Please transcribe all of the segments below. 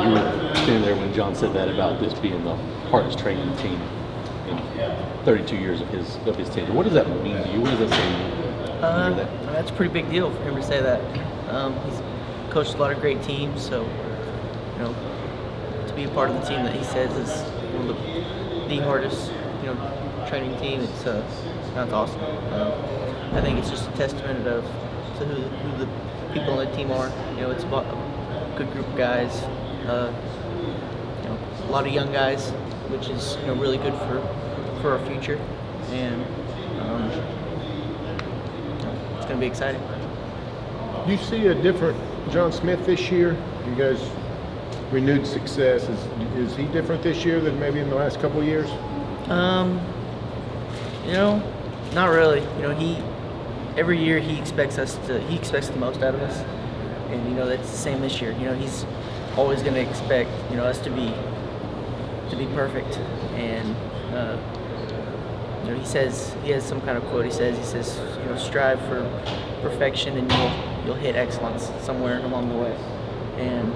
you were standing there when John said that about this being the hardest training team in 32 years of his tenure. What does that mean to you? What does that say to you? That's a pretty big deal for him to say that. He's coached a lot of great teams, so to be a part of the team that he says is the hardest training team. That's awesome. I think it's just a testament to who the people on the team are. It's about a good group of guys. A lot of young guys, which is really good for our future, and it's going to be exciting. Do you see a different John Smith this year? You guys renewed success. Is he different this year than maybe in the last couple of years? Not really. Every year he expects the most out of us, and that's the same this year. He's always going to expect us to be perfect, and he has some kind of quote. He says strive for perfection and you'll hit excellence somewhere along the way. And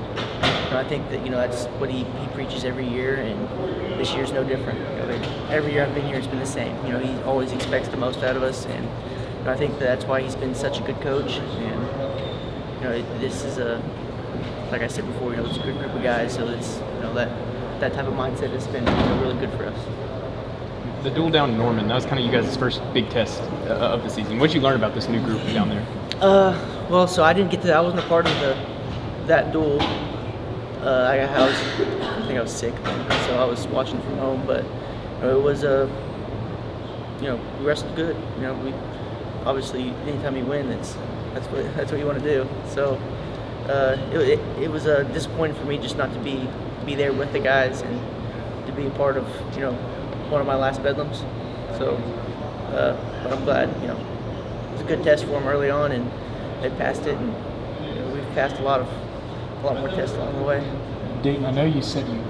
I think that that's what he preaches every year, and this year's no different. Every year I've been here, it's been the same. He always expects the most out of us, and I think that's why he's been such a good coach. And this is like I said before, it's a good group of guys, so it's that type of mindset has been really good for us. The duel down in Norman, that was kind of you guys' first big test of the season. What did you learn about this new group down there? Well, so I wasn't a part of that duel. I think I was sick then, so I was watching from home. But it was we wrestled good. We obviously anytime you win, that's what you want to do. So it was disappointing for me just not to be there with the guys and to be a part of one of my last Bedlams. So, but I'm glad. It was a good test for them early on, and they passed it, and we've passed a lot more tests along the way. Daton, I know you said you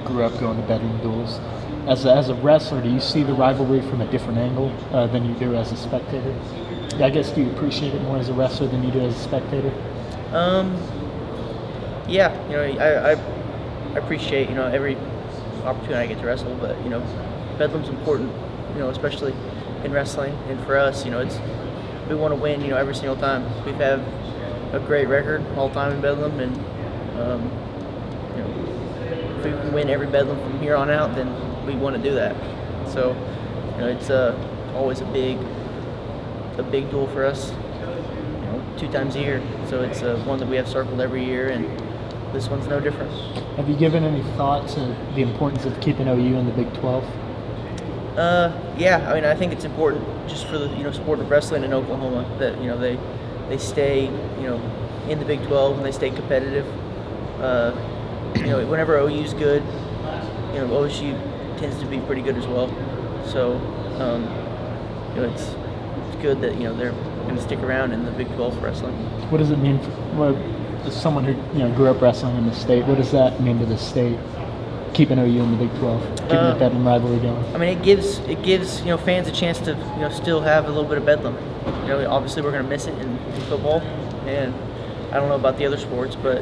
grew up going to Bedlam duels. As a wrestler, do you see the rivalry from a different angle than you do as a spectator? I guess, do you appreciate it more as a wrestler than you do as a spectator? Yeah, I appreciate every opportunity I get to wrestle, but Bedlam's important, especially in wrestling, and for us, we want to win, every single time. We've had a great record all time in Bedlam, and if we can win every Bedlam from here on out, then we want to do that. So, it's always a big duel for us, 2 times a year. So it's one that we have circled every year, and this one's no different. Have you given any thought to the importance of keeping OU in the Big 12? Yeah, I think it's important just for the sport of wrestling in Oklahoma that they stay in the Big 12 and they stay competitive. Whenever OU's good, OSU tends to be pretty good as well. So it's good that they're going to stick around in the Big 12 wrestling. What does it mean as someone who grew up wrestling in the state? What does that mean to the state? Keeping OU in the Big 12, keeping the Bedlam rivalry going. It gives fans a chance to still have a little bit of Bedlam. Obviously we're going to miss it in football, and I don't know about the other sports, but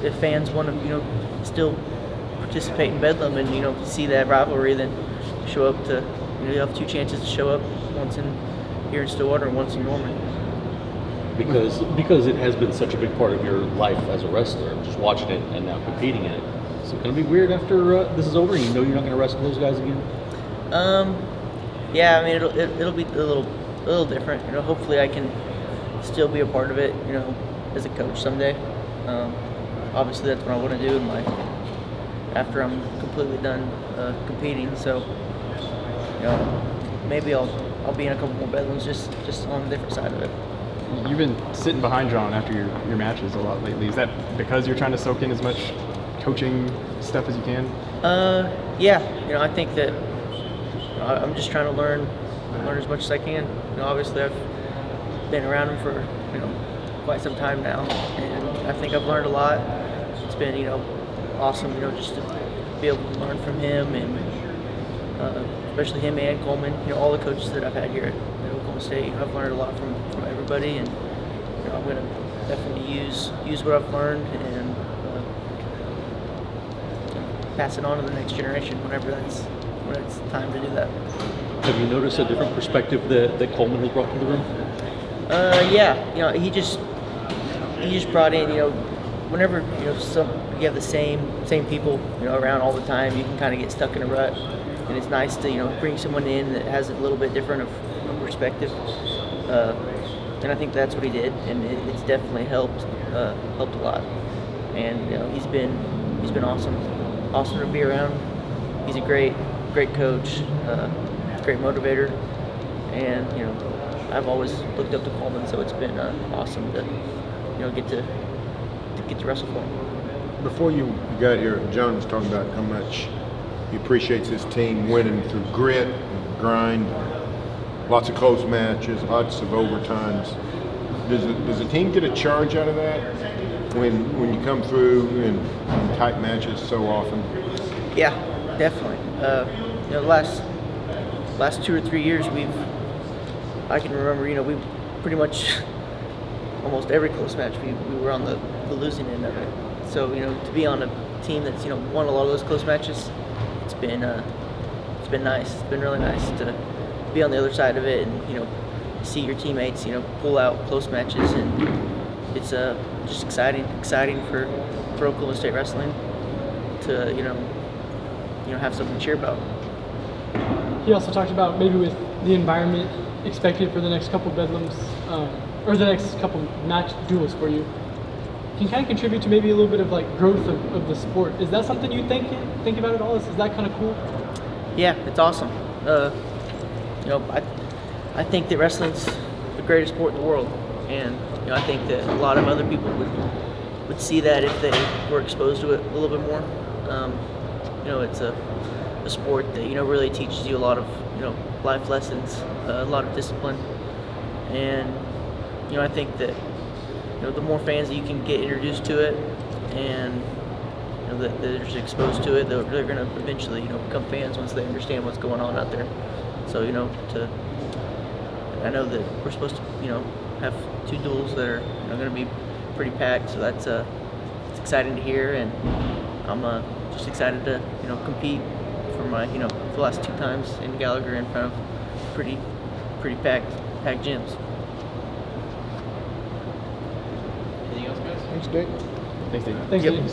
if fans want to still participate in Bedlam and see that rivalry, then show up to you have 2 chances to show up, once here in Stillwater and once in Norman. Because it has been such a big part of your life as a wrestler, just watching it and now competing in it. Is it going to be weird after this is over and you're not going to wrestle those guys again? Yeah, it'll be a little different. Hopefully I can still be a part of it, as a coach someday. Obviously that's what I want to do in life after I'm completely done competing. So, maybe I'll be in a couple more Bedlams just on a different side of it. You've been sitting behind John after your matches a lot lately. Is that because you're trying to soak in as much coaching stuff as you can? Yeah. I think that I'm just trying to learn as much as I can. Obviously I've been around him for quite some time now, and I think I've learned a lot. It's been awesome just to be able to learn from him, and especially him and Coleman. All the coaches that I've had here at Oklahoma State, I've learned a lot from everybody, and I'm going to definitely use what I've learned and pass it on to the next generation whenever it's time to do that. Have you noticed a different perspective that Coleman has brought to the room? Yeah, he just brought in, whenever you have the same people around all the time, you can kind of get stuck in a rut, and it's nice to bring someone in that has a little bit different of perspective, and I think that's what he did, and it's definitely helped a lot, and he's been awesome to be around. He's a great coach, great motivator, and I've always looked up to Coleman, so it's been awesome to get to wrestle for him. Before you got here, John was talking about how much he appreciates his team winning through grit and grind, lots of close matches, lots of overtimes. Does the team get a charge out of that when you come through in tight matches so often? Yeah, definitely. The last 2 or 3 years, I can remember, we pretty much almost every close match we were on the losing end of it. So to be on a team that's won a lot of those close matches, it's been nice. It's been really nice to be on the other side of it and see your teammates pull out close matches, and it's just exciting for Oklahoma State wrestling to have something to cheer about. He also talked about maybe with the environment expected for the next couple Bedlams, or the next couple match duels for you, can kind of contribute to maybe a little bit of like growth of the sport. Is that something you think about at all? Is that kind of cool? Yeah, it's awesome. I think that wrestling's the greatest sport in the world, and I think that a lot of other people would see that if they were exposed to it a little bit more. It's a sport that really teaches you a lot of life lessons, a lot of discipline, and I think that the more fans that you can get introduced to it, and that they're just exposed to it, they're going to eventually become fans once they understand what's going on out there. So I know that we're supposed to have 2 duels that are going to be pretty packed, so that's it's exciting to hear, and I'm just excited to compete for my the last 2 times in Gallagher in front of pretty packed gyms. Anything else, guys? Thanks, Dick. Thanks, Dave. Thanks, Yep. Dave.